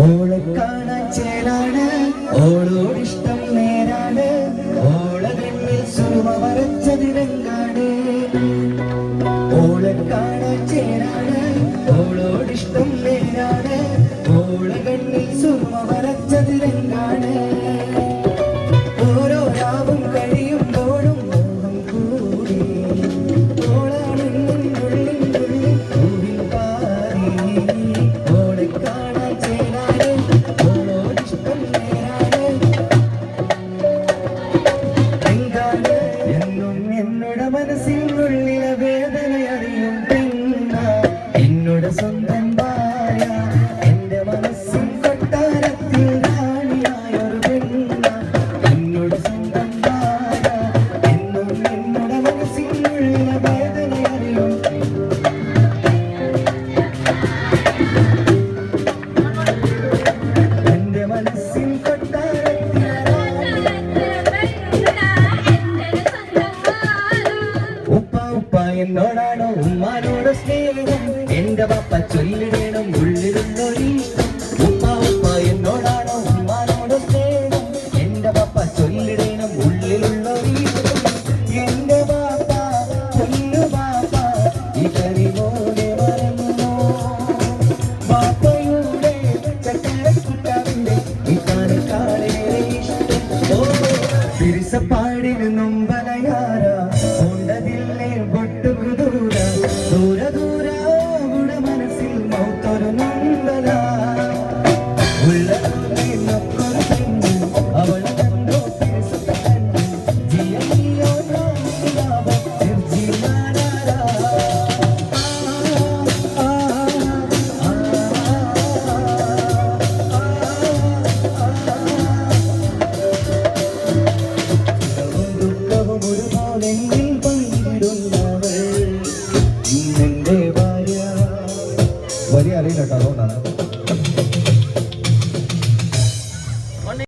ഓളെ കാണാൻ ചേലാണ് ഓളോടിഷ്ടം നേരാണ് ഓളെ കണ്ണിൽ സുമ വരച്ചതിരങ്കാണ് ഓളെ കാണാൻ ചേലാണ് ഓളോടിഷ്ടം നേരാണ് ഓളെ കണ്ണിൽ സുമ വരച്ചതിരങ്കാണ് ഓരോ രാവും കഴിയുമ്പോഴും മോഹം കൂടി മനസ്സിനുള്ളിലെ വേദന അറിയും പെണ്ണ എന്നോട് സ്വന്തം ഭാര്യ എന്റെ മനസ്സിൻ കൊട്ടാരത്തിൽ റാണിയായൊരു പെണ്ണ എന്നോട് സ്വന്തം ഭാര്യ എന്നും എന്നോട് മനസ്സിനുള്ളിലെ വേദന അറിയും എന്റെ മനസ്സിൻ കൊട്ടാരത്തിൽ എന്നോടാണോ ഉമ്മാനോട് സ്നേഹം എന്റെ പപ്പ ചൊല്ലിടണം ഉള്ളിലുള്ളൊരു ഉപ്പ എന്നോടാണോ ഉമ്മാനോട് സ്നേഹം എന്റെ പപ്പ ചൊല്ലിടണം ഉള്ളിലുള്ളൊരു എന്റെ പാപ്പ പൊന്നു പാപ്പ ഈ കരിമോനെ മറന്നോ പാപ്പയുടെ ചക്കരക്കുട്ടാവിന്റെ ഈ കാലക്കാളേറെ ഇഷ്ടം ഓ തിരിസപ്പാടിന് നൊമ്പലയാര കൊണ്ടതില്ലേ ദൂര ദൂര അവിടെ മനസ്സിൽ മൗത്തൊരു നൊമ്പല ഉള്ളൊരു പെണ്ണ് അവളെ കണ്ടോ തിരിസത്തെ കണ്ടു ജിയോ ദുഃഖവും ഒരുപോലെങ്കിൽ പങ്കിടുന്നവൾ വലിയ അറിയില്ല കേട്ടോ അതുകൊണ്ടാണ്